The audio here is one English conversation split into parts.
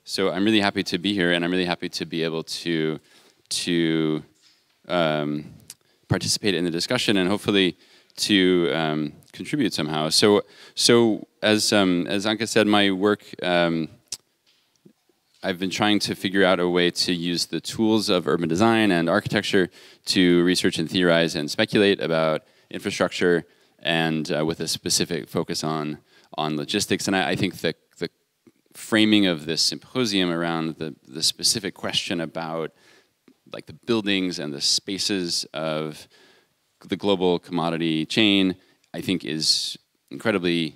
so I'm really happy to be here, and I'm really happy to be able to participate in the discussion and hopefully to contribute somehow. So as Anka said, my work, I've been trying to figure out a way to use the tools of urban design and architecture to research and theorize and speculate about infrastructure, and with a specific focus on logistics. And I think the framing of this symposium around the specific question about like the buildings and the spaces of the global commodity chain, I think is incredibly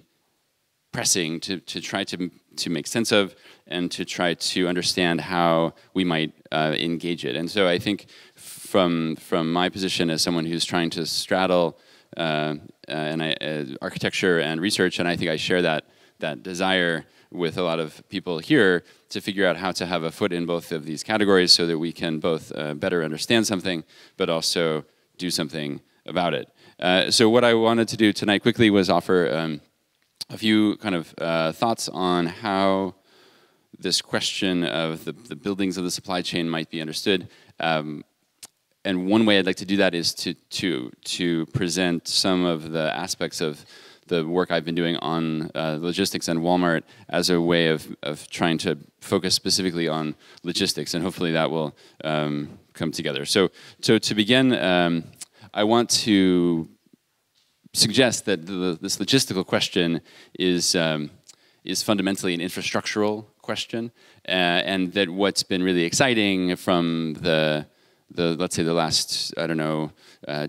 pressing to try to make sense of, and to try to understand how we might engage it. And so I think from my position as someone who's trying to straddle architecture and research, and I think I share that desire with a lot of people here to figure out how to have a foot in both of these categories so that we can both better understand something, but also do something about it. So what I wanted to do tonight quickly was offer a few kind of thoughts on how this question of the buildings of the supply chain might be understood. And one way I'd like to do that is to present some of the aspects of the work I've been doing on logistics and Walmart as a way of trying to focus specifically on logistics, and hopefully that will come together. So to begin, I want to suggest that this logistical question is fundamentally an infrastructural question, and that what's been really exciting from let's say the last, I don't know,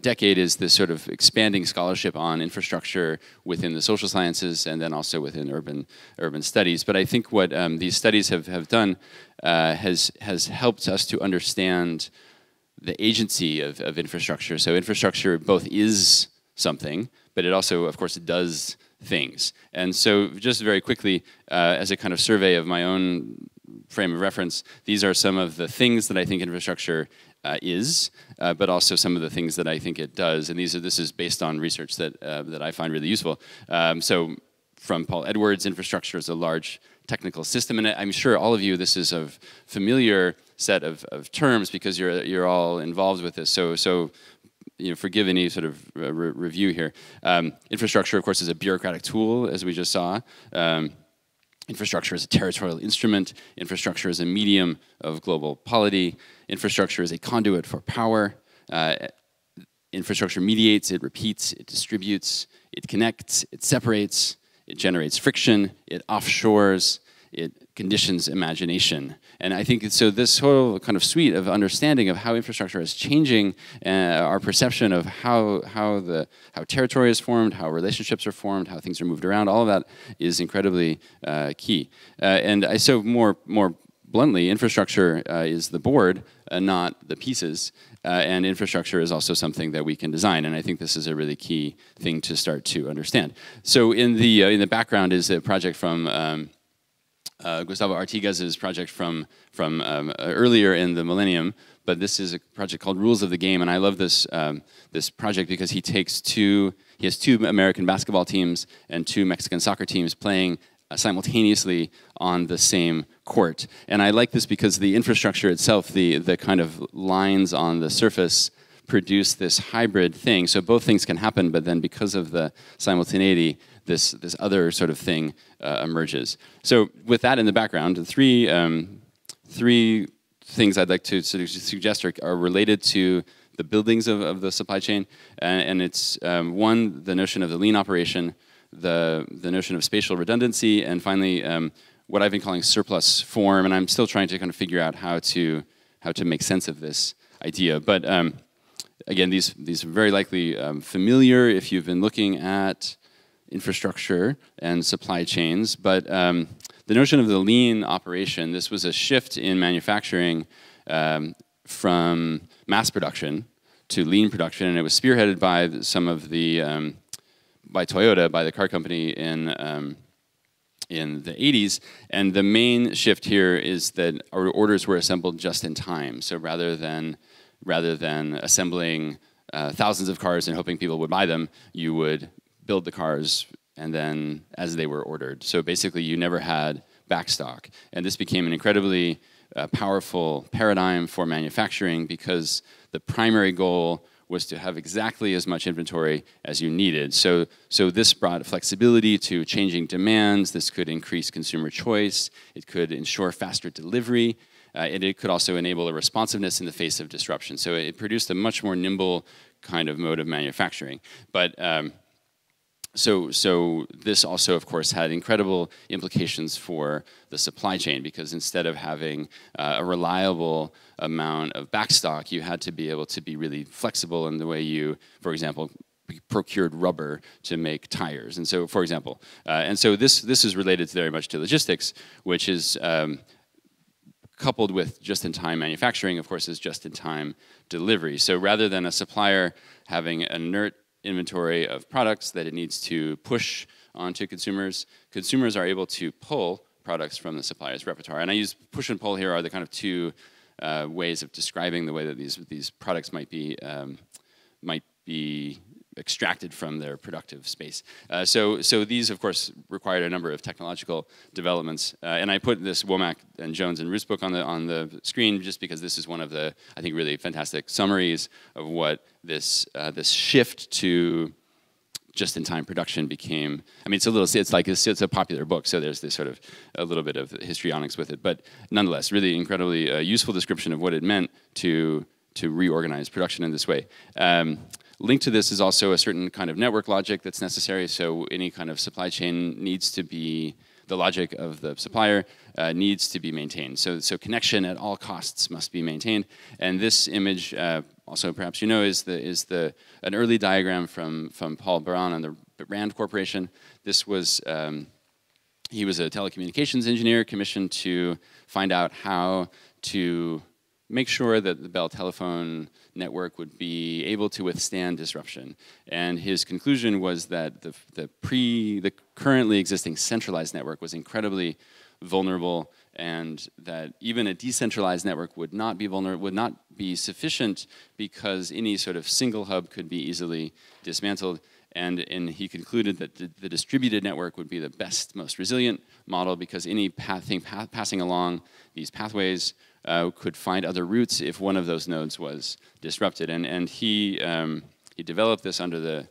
decade is this sort of expanding scholarship on infrastructure within the social sciences and then also within urban studies. But I think what these studies have done has helped us to understand the agency of infrastructure. So infrastructure both is something, but it also, of course, does things. And so just very quickly, as a kind of survey of my own frame of reference, these are some of the things that I think infrastructure is, but also some of the things that I think it does. And this is based on research that I find really useful. So from Paul Edwards, infrastructure is a large technical system, and I'm sure all of you, this is a familiar set of terms because you're all involved with this. So forgive any sort of review here. Infrastructure, of course, is a bureaucratic tool, as we just saw. Infrastructure is a territorial instrument. Infrastructure is a medium of global polity. Infrastructure is a conduit for power. Infrastructure mediates, it repeats, it distributes, it connects, it separates, it generates friction, it offshores, it conditions imagination. And I think so this whole kind of suite of understanding of how infrastructure is changing our perception of how territory is formed, how relationships are formed, how things are moved around, all of that is incredibly key. So more bluntly, infrastructure is the board, not the pieces. And infrastructure is also something that we can design, and I think this is a really key thing to start to understand. So in the background is a project from Gustavo Artigas' project from earlier in the millennium, but this is a project called Rules of the Game, and I love this this project because he has two American basketball teams and two Mexican soccer teams playing simultaneously on the same court. And I like this because the infrastructure itself, the kind of lines on the surface, produce this hybrid thing. So both things can happen, but then because of the simultaneity, this other sort of thing emerges. So with that in the background, three things I'd like to sort of suggest are related to the buildings of the supply chain, and it's one, the notion of the lean operation, the notion of spatial redundancy, and finally what I've been calling surplus form, and I'm still trying to kind of figure out how to make sense of this idea. But again, these are very likely familiar if you've been looking at infrastructure and supply chains, but the notion of the lean operation, this was a shift in manufacturing from mass production to lean production, and it was spearheaded by some of the by Toyota, by the car company in the 80s, and the main shift here is that our orders were assembled just in time. So rather than assembling thousands of cars and hoping people would buy them, you would build the cars and then as they were ordered. So basically you never had backstock. And this became an incredibly powerful paradigm for manufacturing because the primary goal was to have exactly as much inventory as you needed. So this brought flexibility to changing demands. This could increase consumer choice. It could ensure faster delivery. And it could also enable a responsiveness in the face of disruption. So it produced a much more nimble kind of mode of manufacturing. But so this also, of course, had incredible implications for the supply chain because instead of having a reliable amount of backstock, you had to be able to be really flexible in the way you, for example, procured rubber to make tires. And so, for example, and so this is related very much to logistics, which is coupled with just-in-time manufacturing, of course, is just-in-time delivery. So rather than a supplier having an inert inventory of products that it needs to push onto consumers, consumers are able to pull products from the supplier's repertoire. And I use push and pull here are the kind of two ways of describing the way that these products might be extracted from their productive space. So these, of course, required a number of technological developments. And I put this Womack and Jones and Root's book on the screen just because this is one of the, I think, really fantastic summaries of what this shift to just-in-time production became. I mean, it's a popular book, so there's this sort of a little bit of histrionics with it, but nonetheless, really incredibly useful description of what it meant to reorganize production in this way. Linked to this is also a certain kind of network logic that's necessary. So any kind of supply chain needs to be, the logic of the supplier needs to be maintained. So connection at all costs must be maintained. And this image, also perhaps you know, is an early diagram from Paul Baran and the Rand Corporation. This was, he was a telecommunications engineer commissioned to find out how to make sure that the Bell telephone network would be able to withstand disruption. And his conclusion was that the currently existing centralized network was incredibly vulnerable, and that even a decentralized network would not be sufficient because any sort of single hub could be easily dismantled. And he concluded that the distributed network would be the best, most resilient model because any thing passing along these pathways could find other routes if one of those nodes was disrupted. And he developed this under the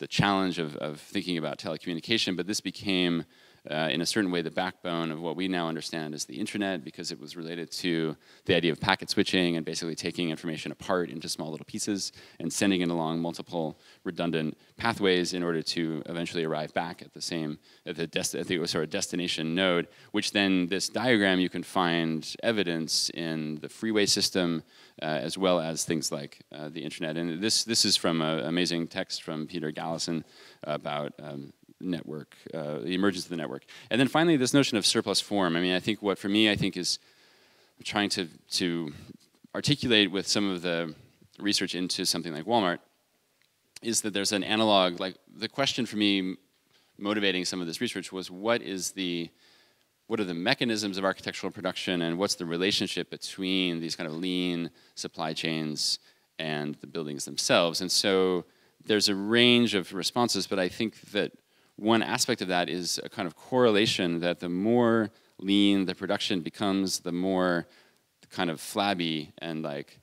challenge of thinking about telecommunication, but this became, in a certain way, the backbone of what we now understand as the internet, because it was related to the idea of packet switching and basically taking information apart into small little pieces and sending it along multiple redundant pathways in order to eventually arrive back at the destination node, which then this diagram you can find evidence in the freeway system as well as things like the internet. And this is from an amazing text from Peter Gallison about network, the emergence of the network. And then finally, this notion of surplus form. I mean, I think what for me, I think is trying to articulate with some of the research into something like Walmart is that there's an analog, like the question for me motivating some of this research was what are the mechanisms of architectural production and what's the relationship between these kind of lean supply chains and the buildings themselves. And so there's a range of responses, but I think that one aspect of that is a kind of correlation that the more lean the production becomes, the more kind of flabby and like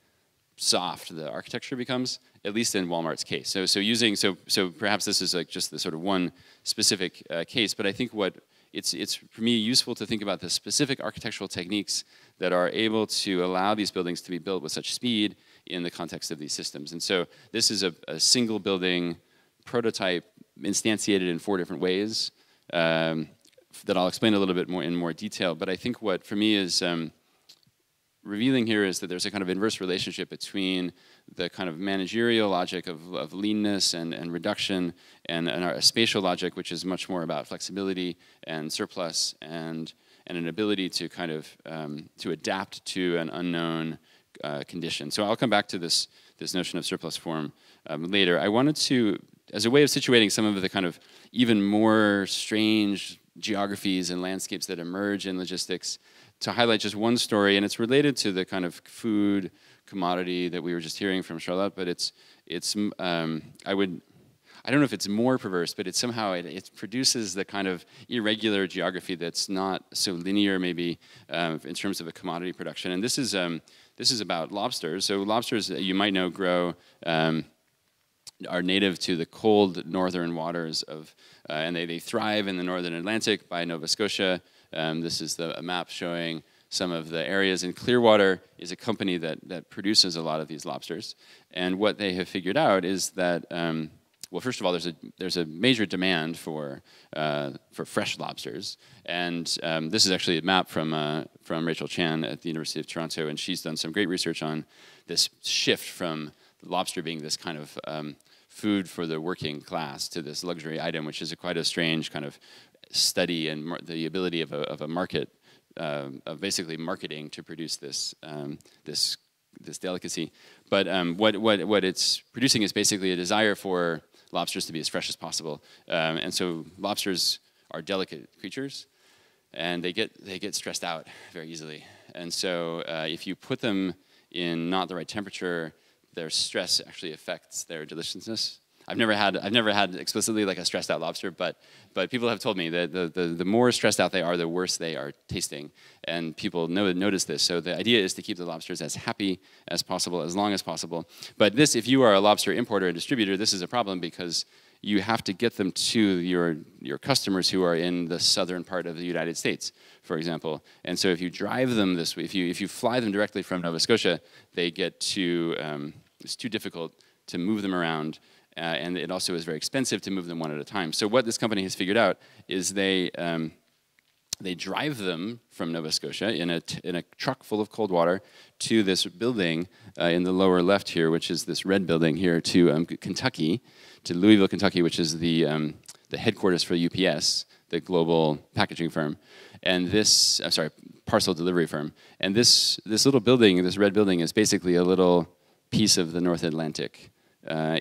soft the architecture becomes, at least in Walmart's case. So perhaps this is like just the sort of one specific case, but I think what it's for me useful to think about the specific architectural techniques that are able to allow these buildings to be built with such speed in the context of these systems. And so this is a single building prototype instantiated in 4 different ways that I'll explain a little bit more in more detail. But I think what for me is revealing here is that there's a kind of inverse relationship between the kind of managerial logic of leanness and reduction and a spatial logic, which is much more about flexibility and surplus and an ability to kind of to adapt to an unknown condition. So I'll come back to this notion of surplus form later. I wanted to, as a way of situating some of the kind of even more strange geographies and landscapes that emerge in logistics, to highlight just one story, and it's related to the kind of food I don't know if it's more perverse, but it somehow it produces the kind of irregular geography that's not so linear, maybe in terms of a commodity production. And this is about lobsters. So lobsters, you might know, grow. Are native to the cold northern waters of, and they thrive in the northern Atlantic by Nova Scotia. This is a map showing some of the areas. And Clearwater is a company that produces a lot of these lobsters. And what they have figured out is that, well, first of all, there's a major demand for fresh lobsters. And this is actually a map from Rachel Chan at the University of Toronto, and she's done some great research on this shift from lobster being this kind of food for the working class to this luxury item, which is quite a strange kind of study and the ability of a market, of basically marketing to produce this delicacy. But what it's producing is basically a desire for lobsters to be as fresh as possible. And so lobsters are delicate creatures, and they get stressed out very easily. And so if you put them in not the right temperature, their stress actually affects their deliciousness. I've never had explicitly like a stressed out lobster, but people have told me that the more stressed out they are, the worse they are tasting, and people notice this. So the idea is to keep the lobsters as happy as possible, as long as possible. But this, if you are a lobster importer and distributor, this is a problem because you have to get them to your customers who are in the southern part of the United States, for example. And so if you drive them this way, if you fly them directly from Nova Scotia, they get it's too difficult to move them around, and it also is very expensive to move them one at a time. So what this company has figured out is they drive them from Nova Scotia in a truck full of cold water to this building in the lower left here, which is this red building here, to Kentucky, to Louisville, Kentucky, which is the headquarters for UPS, the global packaging firm, and this parcel delivery firm. And this little building, this red building, is basically a little piece of the North Atlantic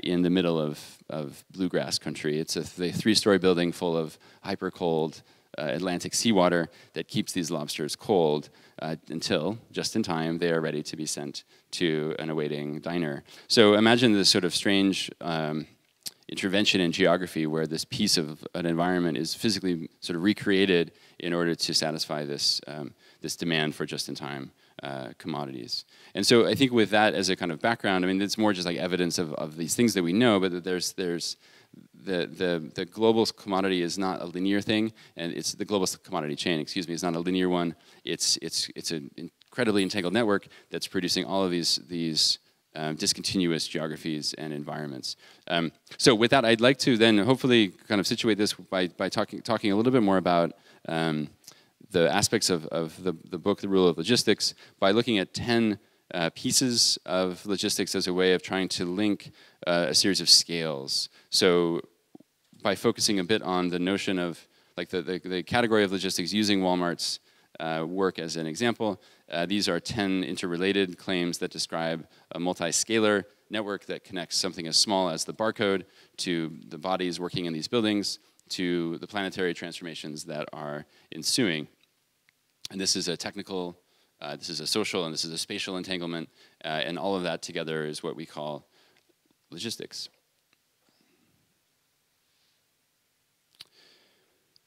in the middle of bluegrass country. It's a 3-story building full of hyper cold Atlantic seawater that keeps these lobsters cold until, just in time, they are ready to be sent to an awaiting diner. So imagine this sort of strange intervention in geography where this piece of an environment is physically sort of recreated in order to satisfy this demand for just-in-time commodities. And so I think with that as a kind of background, I mean, it's more just like evidence of these things that we know, but there's the global commodity is not a linear thing, and it's the global commodity chain, excuse me, is not a linear one. It's an incredibly entangled network that's producing all of these discontinuous geographies and environments. So with that, I'd like to then hopefully kind of situate this by talking a little bit more about the aspects of the book, The Rule of Logistics, by looking at 10 pieces of logistics as a way of trying to link a series of scales. So by focusing a bit on the notion of like the category of logistics using Walmart's work as an example, these are 10 interrelated claims that describe a multi-scalar network that connects something as small as the barcode to the bodies working in these buildings to the planetary transformations that are ensuing. And this is a technical, this is a social, and this is a spatial entanglement, and all of that together is what we call logistics.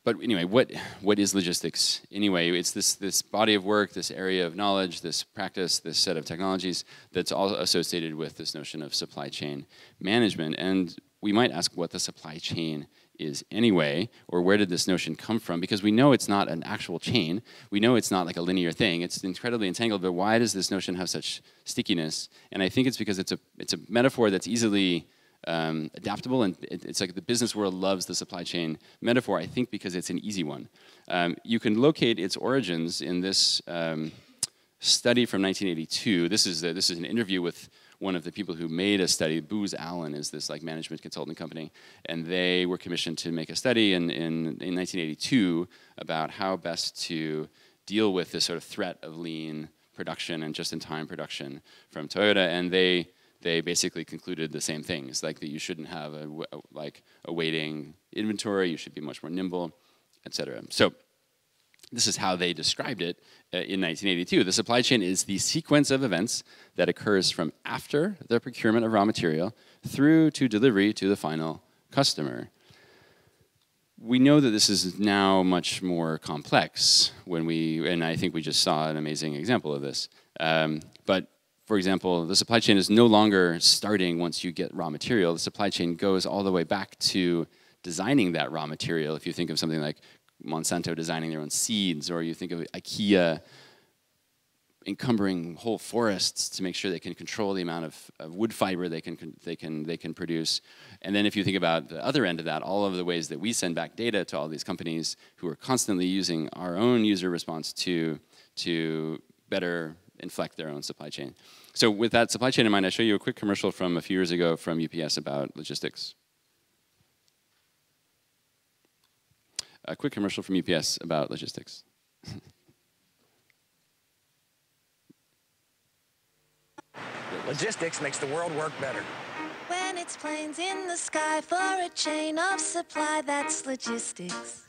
But anyway, what is logistics? Anyway, it's this body of work, this area of knowledge, this practice, this set of technologies that's all associated with this notion of supply chain management. And we might ask what the supply chain is anyway, or where did this notion come from? Because we know it's not an actual chain. We know it's not like a linear thing. It's incredibly entangled, but why does this notion have such stickiness? And I think it's because it's a metaphor that's easily adaptable, and it's like the business world loves the supply chain metaphor, I think because it's an easy one. You can locate its origins in this study from 1982. This is an interview with one of the people who made a study. Booz Allen is this like management consulting company, and they were commissioned to make a study in 1982 about how best to deal with this sort of threat of lean production and just-in-time production from Toyota, and they basically concluded the same things, like that you shouldn't have a waiting inventory, you should be much more nimble, etc. So this is how they described it in 1982. The supply chain is the sequence of events that occurs from after the procurement of raw material through to delivery to the final customer. We know that this is now much more complex and I think we just saw an amazing example of this. But for example, the supply chain is no longer starting once you get raw material. The supply chain goes all the way back to designing that raw material. If you think of something like Monsanto designing their own seeds, or you think of IKEA encumbering whole forests to make sure they can control the amount of wood fiber they can produce. And then if you think about the other end of that, all of the ways that we send back data to all these companies who are constantly using our own user response to better inflect their own supply chain. So with that supply chain in mind, I show you a quick commercial from a few years ago from UPS about logistics. A quick commercial from UPS about logistics. Logistics makes the world work better. When it's planes in the sky for a chain of supply, that's logistics.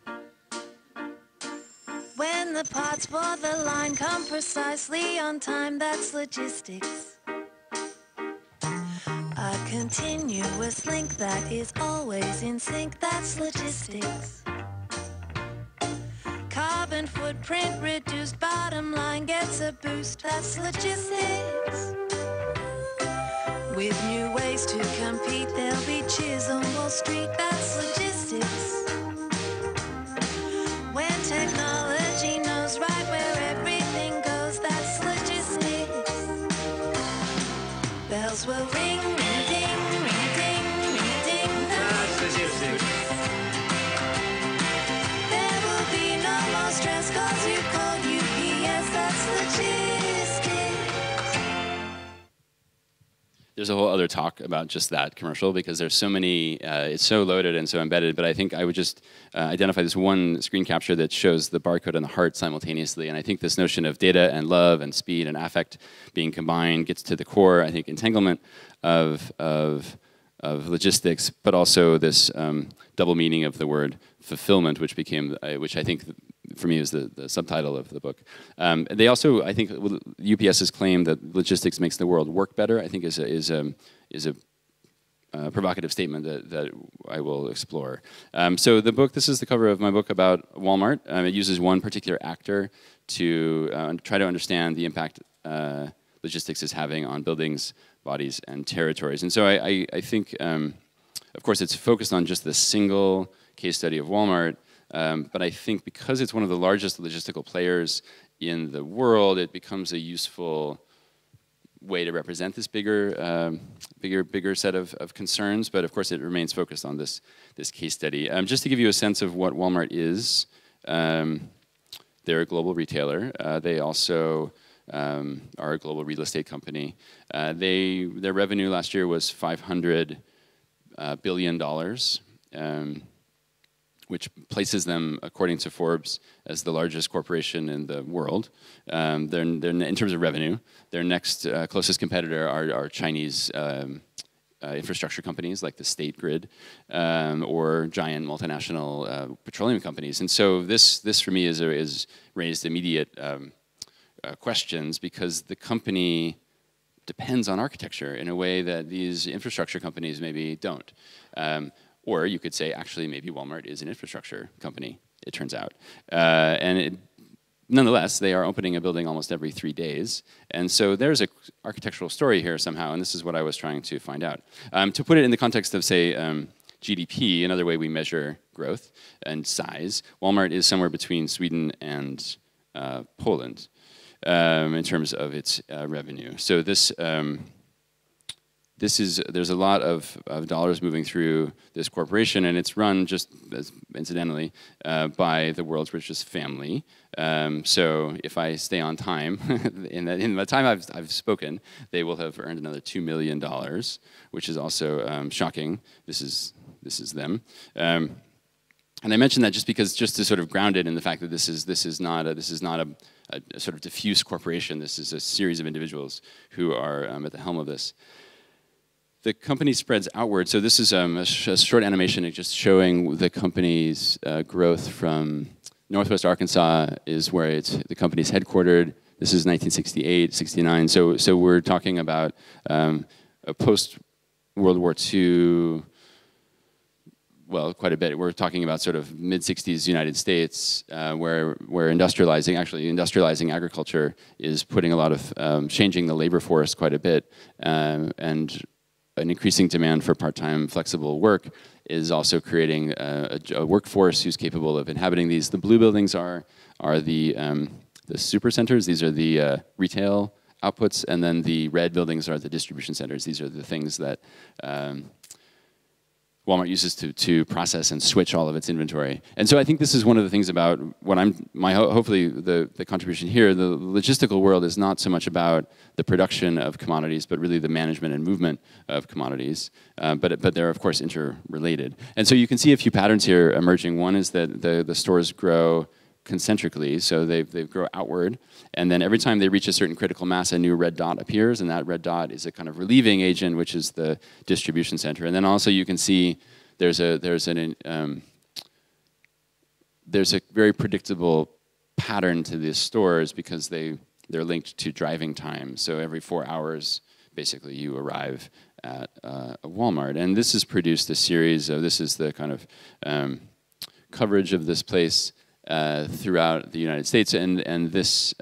When the parts for the line come precisely on time, that's logistics. A continuous link that is always in sync, that's logistics. Carbon footprint reduced, bottom line gets a boost, that's logistics. With new ways to compete, there'll be cheers on Wall Street, that's logistics. When technology knows right where everything goes, that's logistics. Bells will ring, ring, ding, ring, ding, ring, ding, that's logistics. There will be no more stress cause you called UPS, that's logistics. There's a whole other talk about just that commercial because there's so many, it's so loaded and so embedded, but I think I would just identify this one screen capture that shows the barcode and the heart simultaneously, and I think this notion of data and love and speed and affect being combined gets to the core, I think, entanglement of logistics, but also this double meaning of the word fulfillment, which became, which I think for me is the subtitle of the book. They also, I think, UPS's claim that logistics makes the world work better, I think is a provocative statement that I will explore. So the book, this is the cover of my book about Walmart. It uses one particular actor to try to understand the impact logistics is having on buildings, bodies, and territories. And so I think, of course, it's focused on just the single case study of Walmart, but I think because it's one of the largest logistical players in the world, it becomes a useful way to represent this bigger set of concerns. But of course, it remains focused on this case study. Just to give you a sense of what Walmart is, they're a global retailer. They also are a global real estate company. Their revenue last year was $500 billion. Which places them, according to Forbes, as the largest corporation in the world. They're in terms of revenue. Their next closest competitor are Chinese infrastructure companies like the State Grid or giant multinational petroleum companies. And so this for me is raised immediate questions because the company depends on architecture in a way that these infrastructure companies maybe don't. Or you could say, actually, maybe Walmart is an infrastructure company, it turns out. Nonetheless, they are opening a building almost every 3 days. And so there's an architectural story here somehow, and this is what I was trying to find out. To put it in the context of, say, GDP, another way we measure growth and size, Walmart is somewhere between Sweden and Poland in terms of its revenue. So there's a lot of dollars moving through this corporation, and it's run just as incidentally by the world's richest family. So if I stay on time, in the time I've spoken, they will have earned another $2 million, which is also shocking. This is them. And I mention that just to sort of ground it in the fact that this is not a sort of diffuse corporation. This is a series of individuals who are at the helm of this. The company spreads outward. So this is a short animation just showing the company's growth from Northwest Arkansas is where the company's headquartered. This is 1968, 69. So we're talking about a post-World War II well, quite a bit. We're talking about sort of mid-60s United States, where industrializing agriculture is putting a lot of, changing the labor force quite a bit, and an increasing demand for part-time flexible work is also creating a workforce who's capable of inhabiting these. The blue buildings are the super centers. These are the retail outputs, and then the red buildings are the distribution centers. These are the things that Walmart uses to process and switch all of its inventory. And so I think this is one of the things about what hopefully the contribution here. The logistical world is not so much about the production of commodities, but really the management and movement of commodities. But they're of course interrelated. And so you can see a few patterns here emerging. One is that the stores grow concentrically, so they grow outward, and then every time they reach a certain critical mass, a new red dot appears, and that red dot is a kind of relieving agent, which is the distribution center. And then also you can see there's a very predictable pattern to these stores because they're linked to driving time. So every 4 hours, basically, you arrive at a Walmart, and this has produced a series of, this is the kind of coverage of this place throughout the United States, and this,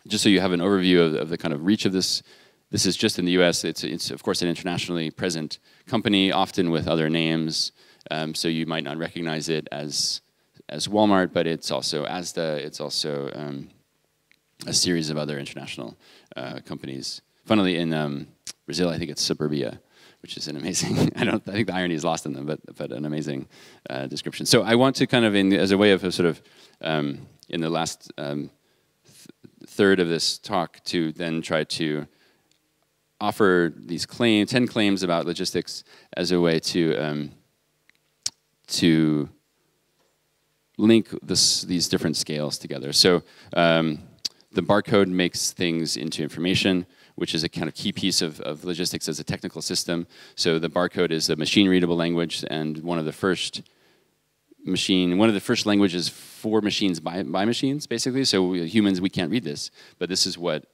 just so you have an overview of the kind of reach of this. This is just in the U.S. It's of course an internationally present company, often with other names. So you might not recognize it as Walmart, but it's also Asda. It's also a series of other international companies. Funnily, in Brazil, I think it's Suburbia, which is an amazing, I think the irony is lost in them, but an amazing description. So I want to kind of, as a way of sort of, in the last third of this talk, to then try to offer these 10 claims about logistics as a way to link these different scales together. So the barcode makes things into information, which is a kind of key piece of logistics as a technical system. So the barcode is a machine-readable language, and one of the first languages for machines by machines, basically. So humans, we can't read this, but this is what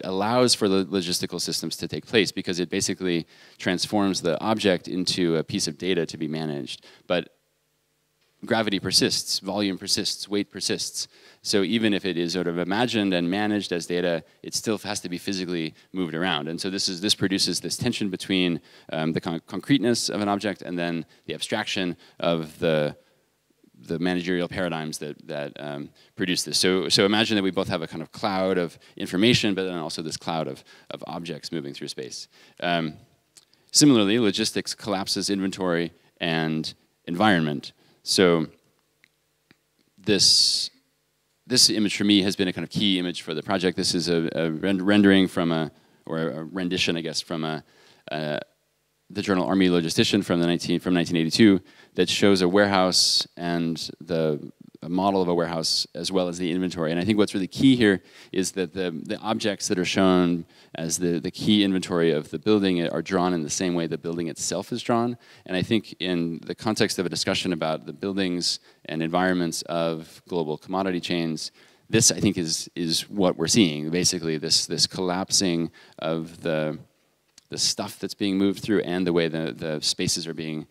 allows for the logistical systems to take place, because it basically transforms the object into a piece of data to be managed. But gravity persists, volume persists, weight persists. So even if it is sort of imagined and managed as data, it still has to be physically moved around. And so this produces this tension between the concreteness of an object and then the abstraction of the managerial paradigms that produce this. So imagine that we both have a kind of cloud of information, but then also this cloud of objects moving through space. Similarly, logistics collapses inventory and environment. So this image for me has been a kind of key image for the project. This is a rendering from or a rendition, I guess, from the journal Army Logistician from 1982 that shows a warehouse and a model of a warehouse as well as the inventory. And I think what's really key here is that the objects that are shown as the key inventory of the building are drawn in the same way the building itself is drawn. And I think in the context of a discussion about the buildings and environments of global commodity chains, this I think is what we're seeing. Basically this collapsing of the stuff that's being moved through and the way the spaces are being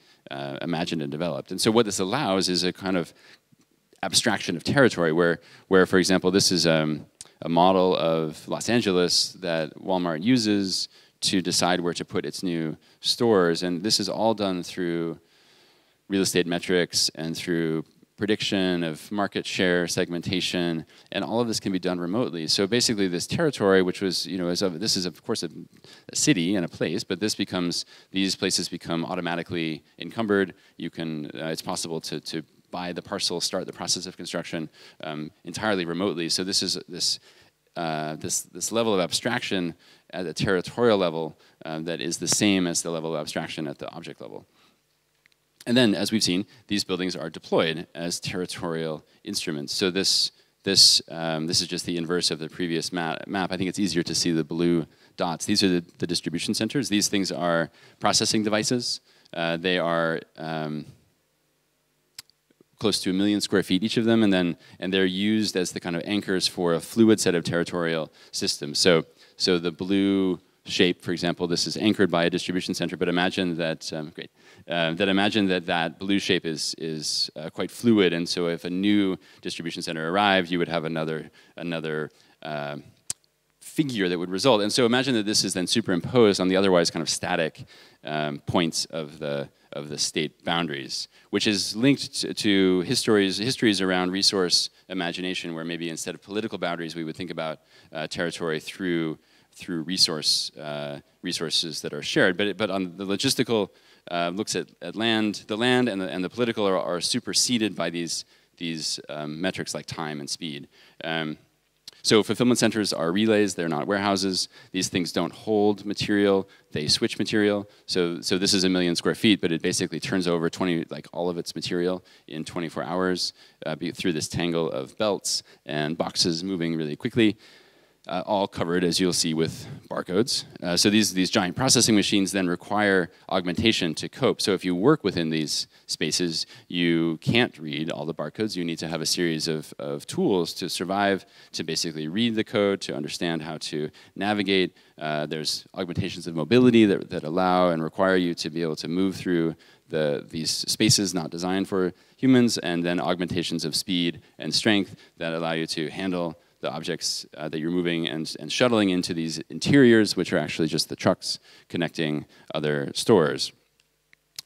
imagined and developed. And so what this allows is a kind of abstraction of territory where for example, this is a model of Los Angeles that Walmart uses to decide where to put its new stores. And this is all done through real estate metrics and through prediction of market share, segmentation, and all of this can be done remotely. So basically this territory, which was, this is of course a city and a place, but these places become automatically encumbered. You can, it's possible to buy the parcel, start the process of construction entirely remotely. So this is this level of abstraction at a territorial level that is the same as the level of abstraction at the object level. And then, as we've seen, these buildings are deployed as territorial instruments. So this is just the inverse of the previous map. I think it's easier to see the blue dots. These are the distribution centers. These things are processing devices. They are close to 1 million square feet, each of them, and they're used as the kind of anchors for a fluid set of territorial systems. So the blue shape, for example, this is anchored by a distribution center, but imagine that, imagine that blue shape is quite fluid, and so if a new distribution center arrived, you would have another figure that would result. And so imagine that this is then superimposed on the otherwise kind of static points of the state boundaries, which is linked to histories around resource imagination, where maybe instead of political boundaries, we would think about territory through resources that are shared. But on the logistical looks at land, the land and the political are superseded by these metrics like time and speed. So fulfillment centers are relays, they're not warehouses. These things don't hold material, they switch material. So this is 1 million square feet, but it basically turns over all of its material in 24 hours through this tangle of belts and boxes moving really quickly. All covered, as you'll see, with barcodes. So these giant processing machines then require augmentation to cope. So if you work within these spaces, you can't read all the barcodes. You need to have a series of tools to survive, to basically read the code, to understand how to navigate. There's augmentations of mobility that allow and require you to be able to move through these spaces not designed for humans, and then augmentations of speed and strength that allow you to handle the objects that you're moving and shuttling into these interiors, which are actually just the trucks connecting other stores.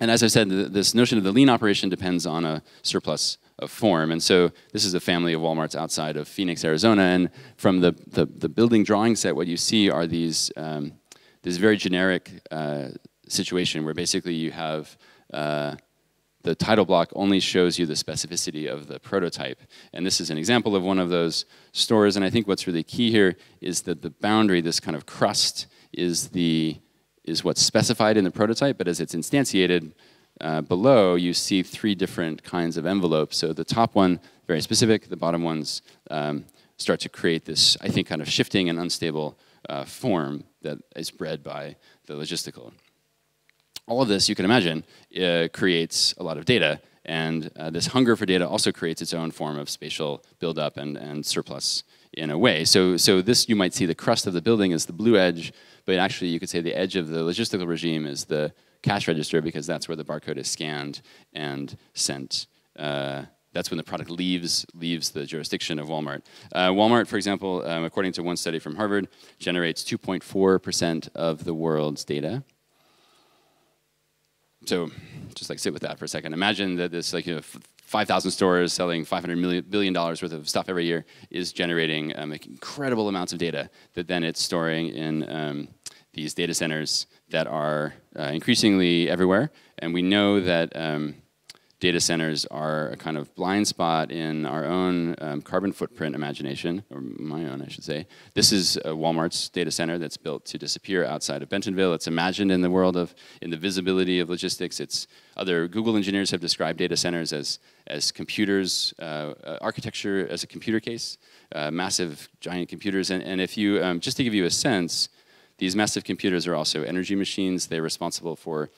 And as I said, this notion of the lean operation depends on a surplus of form. And so this is a family of Walmarts outside of Phoenix, Arizona. And from the building drawing set, what you see are this very generic situation where basically you have the title block only shows you the specificity of the prototype. And this is an example of one of those stores. And I think what's really key here is that the boundary, this kind of crust, is what's specified in the prototype, but as it's instantiated below, you see 3 different kinds of envelopes. So the top one, very specific. The bottom ones start to create this, I think, kind of shifting and unstable form that is bred by the logistical. All of this, you can imagine, creates a lot of data, and this hunger for data also creates its own form of spatial buildup and surplus in a way. So this, you might see the crust of the building is the blue edge, but actually you could say the edge of the logistical regime is the cash register, because that's where the barcode is scanned and sent. That's when the product leaves the jurisdiction of Walmart. Walmart, for example, according to one study from Harvard, generates 2.4% of the world's data. So just sit with that for a second. Imagine that this 5,000 stores selling $500 billion worth of stuff every year is generating incredible amounts of data that then it's storing in these data centers that are increasingly everywhere. And we know that data centers are a kind of blind spot in our own carbon footprint imagination, or my own, I should say. This is Walmart's data center that's built to disappear outside of Bentonville. It's imagined in the world in the visibility of logistics. Other Google engineers have described data centers as computers, architecture as a computer case, massive, giant computers. And if you, just to give you a sense, these massive computers are also energy machines. They're responsible for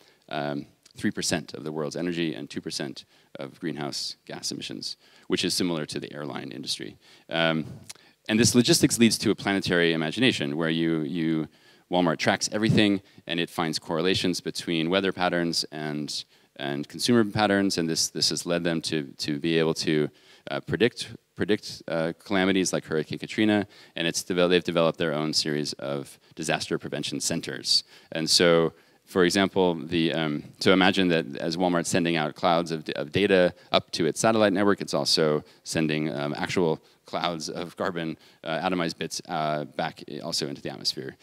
3% of the world's energy and 2% of greenhouse gas emissions, which is similar to the airline industry. And this logistics leads to a planetary imagination where Walmart tracks everything and it finds correlations between weather patterns and consumer patterns, and this has led them to be able to predict calamities like Hurricane Katrina, and they've developed their own series of disaster prevention centers. And so, for example, so imagine that as Walmart's sending out clouds of data up to its satellite network, it's also sending actual clouds of carbon atomized bits back also into the atmosphere.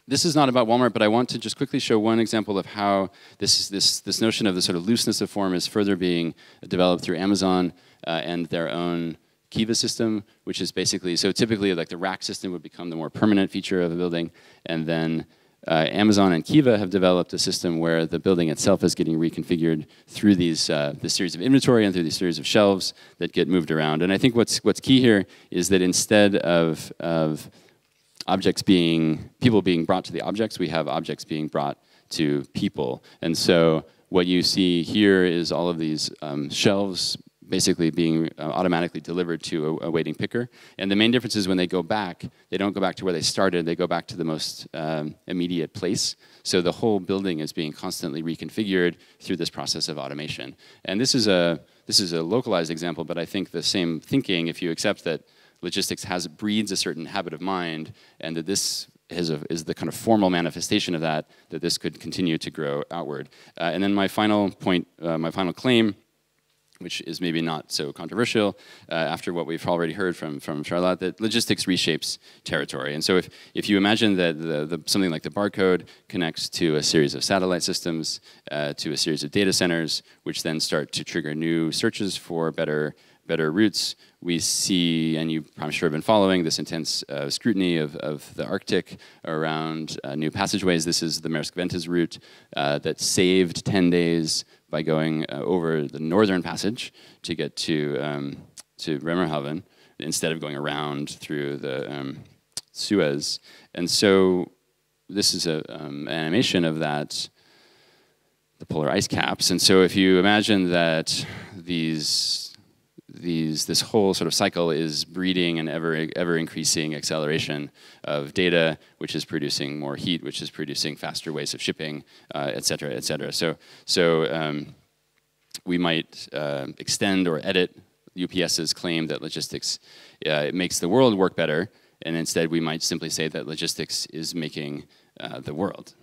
This is not about Walmart, but I want to just quickly show one example of how this notion of the sort of looseness of form is further being developed through Amazon and their own Kiva system, which is basically, so typically the rack system would become the more permanent feature of a building, and then Amazon and Kiva have developed a system where the building itself is getting reconfigured through this series of inventory and through these series of shelves that get moved around. And I think what's key here is that instead of people being brought to the objects, we have objects being brought to people. And so what you see here is all of these shelves basically being automatically delivered to a waiting picker. And the main difference is when they go back, they don't go back to where they started, they go back to the most immediate place. So the whole building is being constantly reconfigured through this process of automation. And this is a localized example, but I think the same thinking, if you accept that logistics breeds a certain habit of mind, and that this is the kind of formal manifestation of that this could continue to grow outward. And then my final point, my final claim, which is maybe not so controversial after what we've already heard from Charlotte, that logistics reshapes territory. And so if you imagine that something like the Barcode connects to a series of satellite systems, to a series of data centers, which then start to trigger new searches for better routes, we see, and you I'm sure have been following, this intense scrutiny of the Arctic around new passageways. This is the Maersk-Ventus route that saved 10 days by going over the northern passage to get to Bremerhaven instead of going around through the Suez. And so this is an animation of that, the polar ice caps. And so if you imagine that this whole sort of cycle is breeding an ever increasing acceleration of data, which is producing more heat, which is producing faster ways of shipping, et cetera, et cetera. So we might extend or edit UPS's claim that logistics it makes the world work better, and instead we might simply say that logistics is making the world